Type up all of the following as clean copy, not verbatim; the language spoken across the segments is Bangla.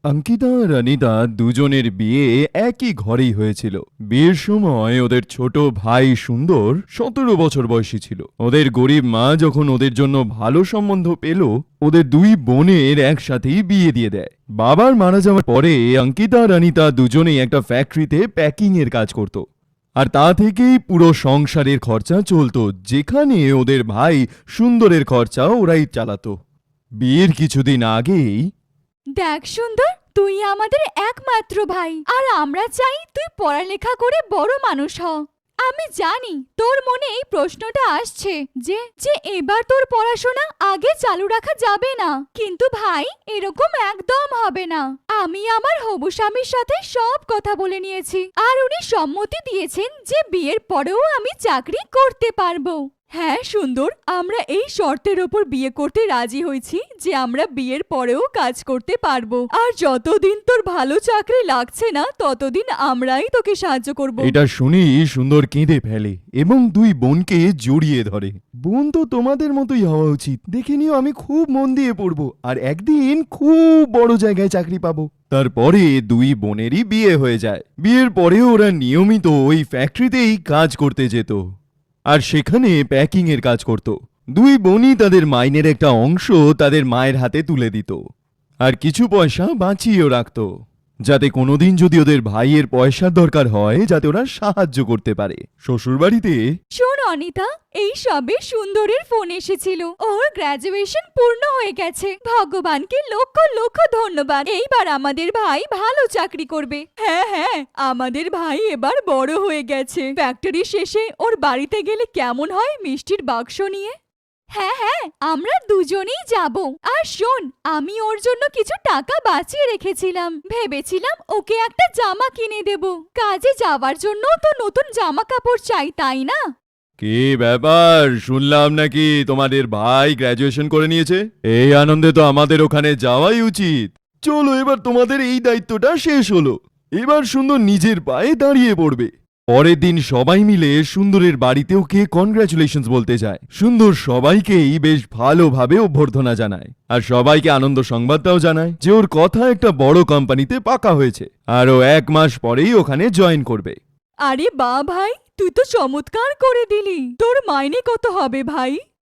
অঙ্কিতা আর অনিতা দুজনের বিয়ে একই ঘরেই হয়েছিল। বিয়ের সময় ওদের ছোট ভাই সুন্দর 17 বছর বয়সী ছিল। ওদের গরিব মা যখন ওদের জন্য ভালো সম্বন্ধ পেল, ওদের দুই বোনের একসাথেই বিয়ে দিয়ে দেয়। বাবার মারা যাওয়ার পরে অঙ্কিতা আর অনিতা দুজনেই একটা ফ্যাক্টরিতে প্যাকিং এর কাজ করত, আর তা থেকেই পুরো সংসারের খরচা চলতো, যেখানে ওদের ভাই সুন্দরের খরচা ওরাই চালাতো। বিয়ের কিছুদিন আগেই দেখ সুন্দর, তুই আমাদের একমাত্র ভাই, আর আমরা চাই তুই পড়ালেখা করে বড় মানুষ হ। আমি জানি তোর মনে এই প্রশ্নটা আসছে যে যে এবার তোর পড়াশোনা আগে চালু রাখা যাবে না, কিন্তু ভাই এরকম একদম হবে না। আমি আমার হবু স্বামীর সাথে সব কথা বলে নিয়েছি, আর উনি সম্মতি দিয়েছেন যে বিয়ের পরেও আমি চাকরি করতে পারবো। হ্যাঁ সুন্দর, আমরা এই শর্তের ওপর বিয়ে করতে রাজি হয়েছি যে আমরা বিয়ের পরেও কাজ করতে পারবো, আর যতদিন তোর ভালো চাকরি লাগছে না ততদিন আমরাই তোকে সাহায্য করব। এটা শুনেই সুন্দর কেঁদে ফেলে এবং দুই বোনকে জড়িয়ে ধরে। বোন তো তোমাদের মতোই হওয়া উচিত, দেখে নিও আমি খুব মন দিয়ে পড়বো আর একদিন খুব বড় জায়গায় চাকরি পাবো। তারপরে দুই বোনেরই বিয়ে হয়ে যায়। বিয়ের পরে ওরা নিয়মিত ওই ফ্যাক্টরিতেই কাজ করতে যেত, আর সেখানে প্যাকিং এর কাজ করত। দুই বোনই তাদের মাইনের একটা অংশ তাদের মায়ের হাতে তুলে দিত, আর কিছু পয়সা বাঁচিয়েও রাখত, যাতে কোনোদিন যদি ওদের ভাইয়ের পয়সার দরকার হয় যাতে ওরা সাহায্য করতে পারে। শ্বশুরবাড়িতে শোন অনিতা, এই সবে সুন্দরের ফোন এসেছিল, ওর গ্র্যাজুয়েশন পূর্ণ হয়ে গেছে। ভগবানকে লক্ষ লক্ষ ধন্যবাদ, এইবার আমাদের ভাই ভালো চাকরি করবে। হ্যাঁ হ্যাঁ, আমাদের ভাই এবার বড় হয়ে গেছে। ফ্যাক্টরি শেষে ওর বাড়িতে গেলে কেমন হয় মিষ্টির বাক্স নিয়ে? হ্যাঁ হ্যাঁ, আমরা দুজনেই যাব। আর শোন, আমি ওর জন্য কিছু টাকা বাঁচিয়ে রেখেছিলাম, ভেবেছিলাম ওকে একটা জামা কিনে দেব। কাজে যাওয়ার জন্য তো নতুন জামা কাপড় চাই, তাই না? কি ব্যাপার, শুনলাম নাকি তোমাদের ভাই গ্র্যাজুয়েশন করে নিয়েছে? এই আনন্দে তো আমাদের ওখানে যাওয়াই উচিত। চলো, এবার তোমাদের এই দায়িত্বটা শেষ হলো। এবার সুন্দর নিজের পায়ে দাঁড়িয়ে পড়বে। পরের দিন সবাই মিলে সুন্দরের বাড়িতে ওকে কনগ্রাচুলেশনস বলতে যায়। সুন্দর সবাইকেই বেশ ভালোভাবে অভ্যর্থনা জানায়, আর সবাইকে আনন্দ সংবাদটাও জানায় যে ওর কথা একটা বড় কোম্পানিতে পাকা হয়েছে, আর ও 1 মাস পরেই ওখানে জয়েন করবে। আরে বা ভাই, তুই তো চমৎকার করে দিলি। তোর মাইনে কত হবে ভাই?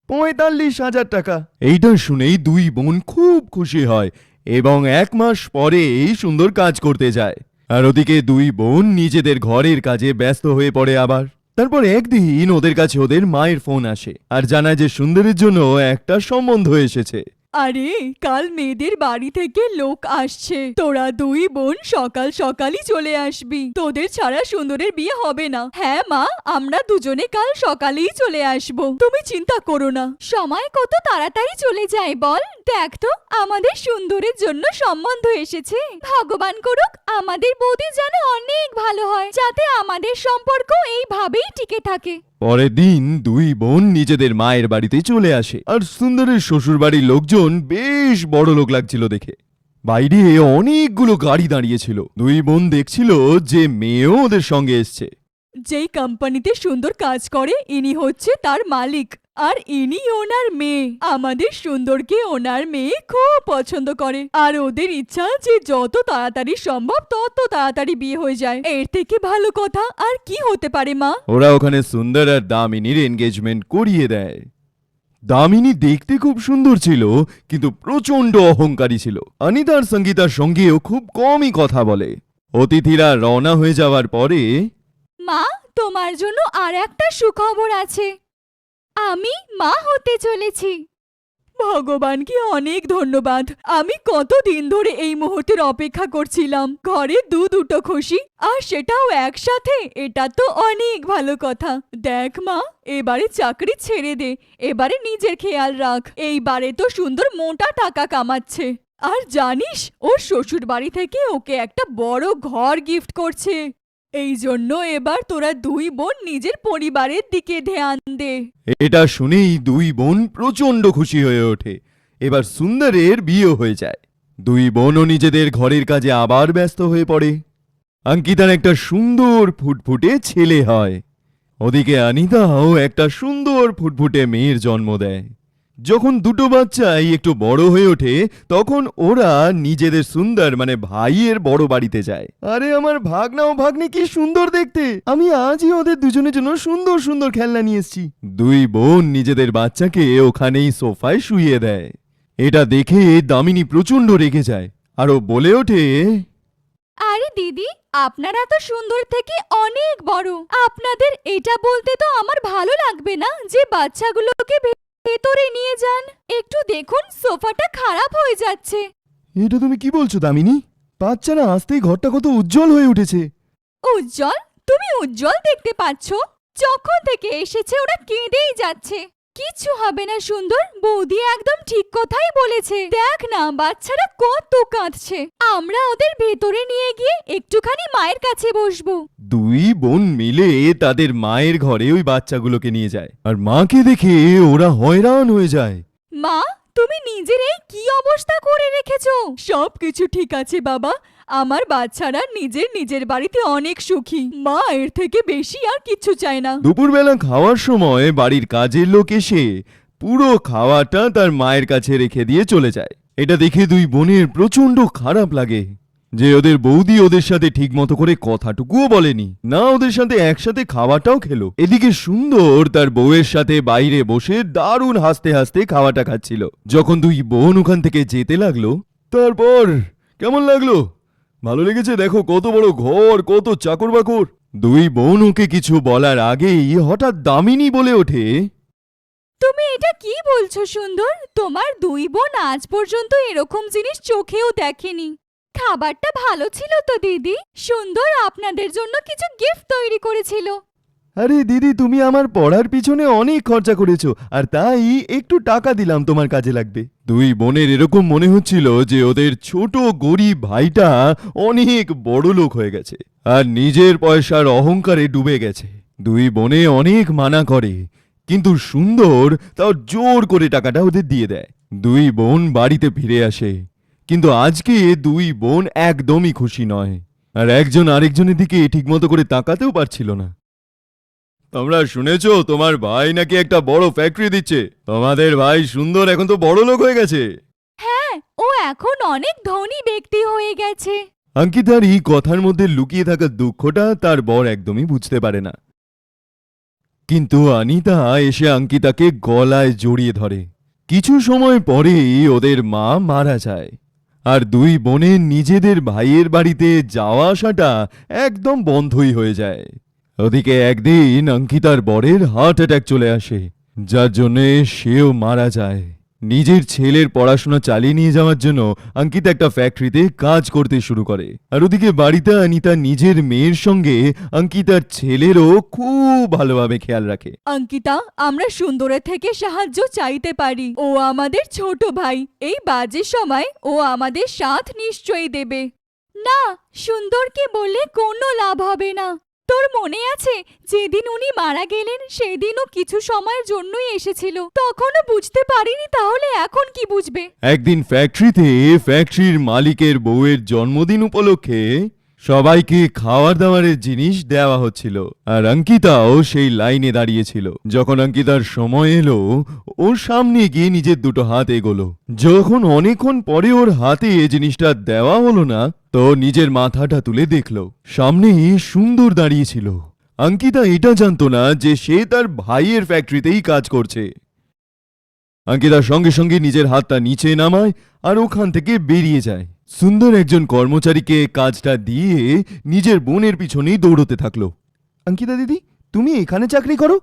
45,000 টাকা। এইটা শুনেই দুই বোন খুব খুশি হয় এবং 1 মাস পরে এই সুন্দর কাজ করতে যায়। আর ওদিকে দুই বোন নিজেদের ঘরের কাজে ব্যস্ত হয়ে পড়ে আবার। তারপর একদিন ওদের কাছে ওদের মায়ের ফোন আসে আর জানায় যে সুন্দরের জন্য একটা সম্বন্ধ এসেছে। আরে কাল মেয়েদের বাড়ি থেকে লোক আসছে, তোরা দুই বোন সকাল সকালই চলে আসবি, তোদের ছাড়া সুন্দরের বিয়ে হবে না। হ্যাঁ মা, আমরা দুজনে কাল সকালেই চলে আসব, তুমি চিন্তা করো না। সময় কত তাড়াতাড়ি চলে যায় বল। দেখ তো, আমাদের সুন্দরের জন্য সম্বন্ধ এসেছে। ভগবান করুক আমাদের বৌদি যেন অনেক ভালো হয়, যাতে আমাদের সম্পর্ক এইভাবেই টিকে থাকে। পরের দিন দুই বোন নিজেদের মায়ের বাড়িতে চলে আসে, আর সুন্দরের শ্বশুর বাড়ির লোকজন বেশ বড় লোক লাগছিল দেখে। বাইরে অনেকগুলো গাড়ি দাঁড়িয়েছিল। দুই বোন দেখছিল যে মেয়েও ওদের সঙ্গে এসছে। যেই কোম্পানিতে সুন্দর কাজ করে ইনি হচ্ছে তার মালিক, আর ইনি ওনার মেয়ে। আমাদের সুন্দরকে ওনার মেয়ে খুব পছন্দ করে, আর ওদের ইচ্ছা যে যত তাড়াতাড়ি সম্ভব তত তাড়াতাড়ি বিয়ে হয়ে যায়। এর থেকে ভালো কথা আর কি হতে পারে মা? ওরা ওখানে সুন্দর আর দামিনীর এনগেজমেন্ট করিয়ে দেয়। দামিনী দেখতে খুব সুন্দর ছিল, কিন্তু প্রচন্ড অহংকারী ছিল। অনিতা আর সঙ্গীতার সঙ্গেও খুব কমই কথা বলে। অতিথিরা রওনা হয়ে যাওয়ার পরে মা, তোমার জন্য আর একটা সুখবর আছে, আমি মা হতে চলেছি। ভগবানকে অনেক ধন্যবাদ। আমি কতদিন ধরে এই মুহূর্তের অপেক্ষা করছিলাম। ঘরে দুটো খুশি, আর সেটাও একসাথে, এটা তো অনেক ভালো কথা। দেখ মা, এবারে চাকরি ছেড়ে দে, এবারে নিজের খেয়াল রাখ। এইবারে তো সুন্দর মোটা টাকা কামাচ্ছে, আর জানিস ওর শ্বশুর বাড়ি থেকে ওকে একটা বড় ঘর গিফট করছে। এই জন্য এবার তোরা দুই বোন নিজের পরিবারের দিকে ধ্যান দে। এটা শুনেই দুই বোন প্রচন্ড খুশি হয়ে ওঠে। এবার সুন্দরের বিয়ে হয়ে যায়। দুই বোনও নিজেদের ঘরের কাজে আবার ব্যস্ত হয়ে পড়ে। অঙ্কিতার একটা সুন্দর ফুটফুটে ছেলে হয়। ওদিকে অনিতাও একটা সুন্দর ফুটফুটে মেয়ের জন্ম দেয়। যখন দুটো বাচ্চাই একটু বড় হয়ে ওঠে তখন ওরা নিজেদের সুন্দর মানে ভাইয়ের বড় বাড়িতে যায়। আরে আমার ভাগনা ও ভাগ্নি কি সুন্দর দেখতে, আমি আজই ওদের দুজনের জন্য সুন্দর সুন্দর খেলনা নিয়ে এসেছি। দুই বোন নিজেদের বাচ্চাকে ওখানেই সোফায় শুইয়ে দেয়। এটা দেখে দামিনী প্রচন্ড রেগে যায় আর ও বলে ওঠে, আরে দিদি, আপনারা তো সুন্দর থেকে অনেক বড়, আপনাদের এটা বলতে তো আমার ভালো লাগবে না যে বাচ্চাগুলোকে ভেতরে নিয়ে যান। একটু দেখুন সোফাটা খারাপ হয়ে যাচ্ছে। এটা তুমি কি বলছো দামিনী? বাচ্চারা আসতেই ঘরটা কত উজ্জ্বল হয়ে উঠেছে। উজ্জ্বল? তুমি উজ্জ্বল দেখতে পাচ্ছ? যখন থেকে এসেছে ওরা কেঁদেই যাচ্ছে। কিচ্ছু হবে না সুন্দর, বৌদি একদম ঠিক কথাই বলেছে। দেখ না বাচ্চারা কত কাঁদছে, আমরা ওদের ভেতরে নিয়ে গিয়ে একটুখানি মায়ের কাছে বসবো। দুই বোন মিলে তাদের মায়ের ঘরে ওই বাচ্চাগুলোকে নিয়ে যায় আর মাকে দেখে ওরা হয়রান হয়ে যায়। মা, তুমি নিজের এই কি অবস্থা করে রেখেছো? সবকিছু ঠিক আছে বাবা, আমার বাচ্চারা নিজের নিজের বাড়িতে অনেক সুখী। মা এর থেকে বেশি আর কিছু চায় না। দুপুরবেলা খাওয়ার সময় বাড়ির কাজের লোক এসে পুরো খাওয়াটা তার মায়ের কাছে রেখে দিয়ে চলে যায়। এটা দেখে দুই বোনের প্রচন্ড খারাপ লাগে যে ওদের বৌদি ওদের সাথে ঠিক মতো করে কথাটুকুও বলেনি, না ওদের সাথে একসাথে খাওয়াটাও খেলো। এদিকে সুন্দর তার বউয়ের সাথে বাইরে বসে দারুণ হাসতে হাসতে খাওয়াটা খাচ্ছিল। যখন দুই বোন ওখান থেকে যেতে লাগলো, তারপর কেমন লাগলো? ভালো লেগেছে? দেখো কত বড় ঘর, কত চাকর বাকর। দুই বোন ওকে কিছু বলার আগেই হঠাৎ দামিনী বলে ওঠে, তুমি এটা কি বলছো সুন্দর? তোমার দুই বোন আজ পর্যন্ত এরকম জিনিস চোখেও দেখেনি। খাবারটা ভালো ছিল তো দিদি? সুন্দর আপনাদের জন্য কিছু গিফট তৈরি করেছিল। আরে দিদি, তুমি আমার পড়ার পিছনে অনেক খরচা করেছো আর তাই একটু টাকা দিলাম, তোমার কাজে লাগবে। দুই বোনের এরকম মনে হচ্ছিল যে ওদের ছোট গরিব ভাইটা অনেক বড় লোক হয়ে গেছে আর নিজের পয়সার অহংকারে ডুবে গেছে। দুই বোনে অনেক মানা করে কিন্তু সুন্দর তাও জোর করে টাকাটা ওদের দিয়ে দেয়। দুই বোন বাড়িতে ফিরে আসে কিন্তু আজকে দুই বোন একদমই খুশি নয় আর একজন আরেকজনের দিকে ঠিকমতো করে তাকাতেও পারছিল না। তোমরা শুনেছো তোমার ভাই নাকি একটা বড় ফ্যাক্টরি দিচ্ছে? তোমাদের ভাই সুন্দর এখন তো বড় লোক হয়ে গেছে। হ্যাঁ, ও এখন অনেক ধনী ব্যক্তি হয়ে গেছে। অঙ্কিতার এই কথার মধ্যে লুকিয়ে থাকা দুঃখটা তার বর একদমই বুঝতে পারে না। কিন্তু অনিতা এসে অঙ্কিতাকে গলায় জড়িয়ে ধরে। কিছু সময় পরেই ওদের মা মারা যায় আর দুই বোনের নিজেদের ভাইয়ের বাড়িতে যাওয়া আসাটা একদম বন্ধই হয়ে যায়। ওদিকে একদিন অঙ্কিতার বরের হার্ট অ্যাটাক চলে আসে, যার জন্যে সেও মারা যায়। নিজের ছেলের পড়াশোনা চালিয়ে নিয়ে যাওয়ার জন্য অঙ্কিতা একটা ফ্যাক্টরিতে কাজ করতে শুরু করে আর ওদিকে বাড়িতে অনিতা নিজের মেয়ের সঙ্গে অঙ্কিতার ছেলেরও খুব ভালোভাবে খেয়াল রাখে। অঙ্কিতা, আমরা সুন্দরের থেকে সাহায্য চাইতে পারি। ও আমাদের ছোট ভাই, এই বাজে সময় ও আমাদের সাথ নিশ্চয়ই দেবে। না, সুন্দরকে বললে কোনো লাভ হবে না। তোর মনে আছে যেদিন উনি মারা গেলেন সেদিনও কিছু সময়ের জন্যই এসেছিল, তখনও বুঝতে পারিনি, তাহলে এখন কি বুঝবে? একদিন ফ্যাক্টরির মালিকের বউয়ের জন্মদিন উপলক্ষে সবাইকে খাওয়ার দাওয়ারের জিনিস দেওয়া হচ্ছিল আর অঙ্কিতাও সেই লাইনে দাঁড়িয়েছিল। যখন অঙ্কিতার সময় এলো, ওর সামনে গিয়ে নিজের দুটো হাত এগোলো। যখন অনেকক্ষণ পরে ওর হাতে জিনিসটা দেওয়া হলো না, তো নিজের মাথাটা তুলে দেখলো সামনে সুন্দর দাঁড়িয়েছিল। অঙ্কিতা এটা জানতো না যে সে তার ভাইয়ের ফ্যাক্টরিতেই কাজ করছে। অঙ্কিতা সঙ্গে সঙ্গে নিজের হাতটা নিচে নামায় আর ওখান থেকে বেরিয়ে যায়। সুন্দর একজন কর্মচারীকে কাজটা দিয়ে নিজের বোনের পিছনেই দৌড়তে থাকলো। অঙ্কিতা দিদি, তুমি এখানে চাকরি করো?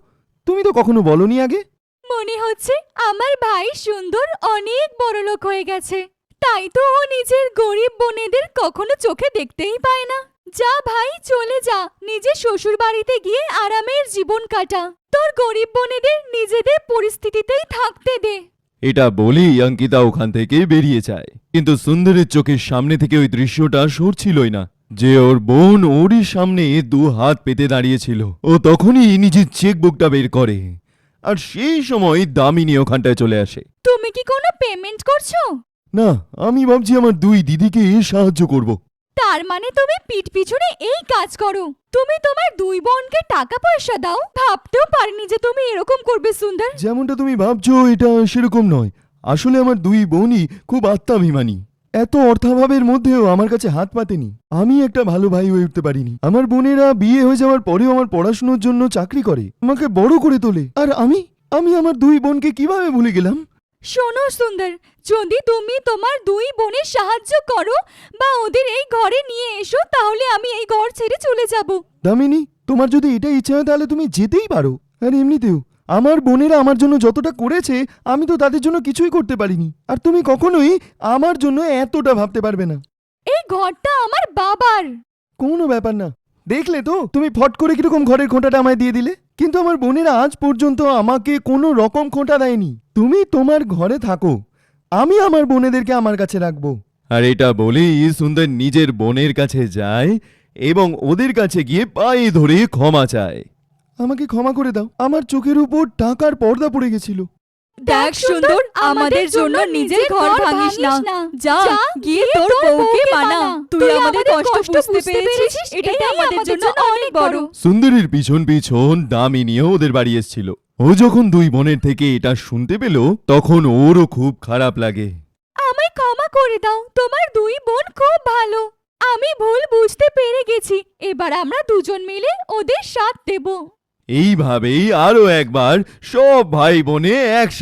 তুমি তো কখনো বলনি আগে। মনে হচ্ছে আমার ভাই সুন্দর অনেক বড়লোক হয়ে গেছে, তাই তো ও নিজের গরিব বোনেদের কখনো চোখে দেখতেই পায় না। যা ভাই, চলে যা, নিজের শ্বশুর বাড়িতে গিয়ে আরামের জীবন কাটা। তোর গরিব বোনেদের নিজেদের পরিস্থিতিতেই থাকতে দে। এটা বলেই অঙ্কিতা ওখান থেকে বেরিয়ে যায়, কিন্তু সুন্দরের চোখের সামনে থেকে ওই দৃশ্যটা সরছিলই না যে ওর বোন ওরই সামনে দু হাত পেতে দাঁড়িয়েছিল। ও তখনই নিজের চেকবুকটা বের করে আর সেই সময় দামিনী ওখানটায় চলে আসে। তুমি কি কোনো পেমেন্ট করছো? না, আমি ভাবছি আমার দুই দিদিকে সাহায্য করব। তার মানে তুমি পিঠ পিছনে এই কাজ করো? তুমি তোমার দুই বোনকে টাকা পয়সা দাও? ভাবতেও পারিনি যে তুমি এরকম করবে সুন্দর। যেমনটা তুমি ভাবছো এটা সেরকম নয়। আসলে আমার দুই বোনই খুব আত্মাভিমানী। এত অর্থাভাবের মধ্যেও আমার কাছে হাত পাতেনি। আমি একটা ভালো ভাই হয়ে উঠতে পারিনি। আমার বোনেরা বিয়ে হয়ে যাওয়ার পরেও আমার পড়াশোনার জন্য চাকরি করে, আমাকে বড় করে তোলে। আর আমি আমার দুই বোনকে কিভাবে ভুলে গেলাম? শোনো সুন্দর, যদি তুমি তোমার দুই বোনের সাহায্য করো বা ওদের এই ঘরে নিয়ে এসো, তাহলে আমি এই ঘর ছেড়ে চলে যাব। দামিনী, তোমার যদি এটা ইচ্ছা হয় তাহলে তুমি যেতেই পারো। আর এমনিতেও আমার বোনেরা আমার জন্য যতটা করেছে আমি তো তাদের জন্য কিছুই করতে পারিনি। আর তুমি কখনোই আমার জন্য এতটা ভাবতে পারবে না। এই ঘরটা আমার বাবার। কোনো ব্যাপার না। দেখলে তো তুমি ফট করে কিরকম ঘরের খোঁটাটা আমায় দিয়ে দিলে। কিন্তু আমার বোনেরা আজ পর্যন্ত আমাকে কোনো রকম খোঁটা দেয়নি। তুমি তোমার ঘরে থাকো, আমি আমার বোনেদেরকে আমার কাছে রাখবো। আর এটা বলেই সুন্দর নিজের বোনের কাছে যায় এবং ওদের কাছে গিয়ে পায়ে ধরে ক্ষমা চায়। আমাকে ক্ষমা করে দাও, আমার চোখের উপর টাকার পর্দা পড়ে গেছিল। দেখ সুন্দর, আমাদের জন্য নিজের ঘর ভাঙিস না। যা গিয়ে তোর বউকে মানা। তুই আমাদের কষ্ট বুঝতে পেরেছিস, এটাই আমাদের জন্য অনেক বড়। সুন্দরীর পিছন পিছন দামিনীও ওদের বাড়ি এসেছিল। ও যখন দুই বোনের থেকে এটা শুনতে পেল তখন ওরও খুব খারাপ লাগে। আমায় ক্ষমা করে দাও, তোমার দুই বোন খুব ভালো। আমি ভুল বুঝতে পেরে গেছি। এবার আমরা দুজন মিলে ওদের সাথ দেব। এইভাবেই আরো একবার সব ভাই বোনে একসাথে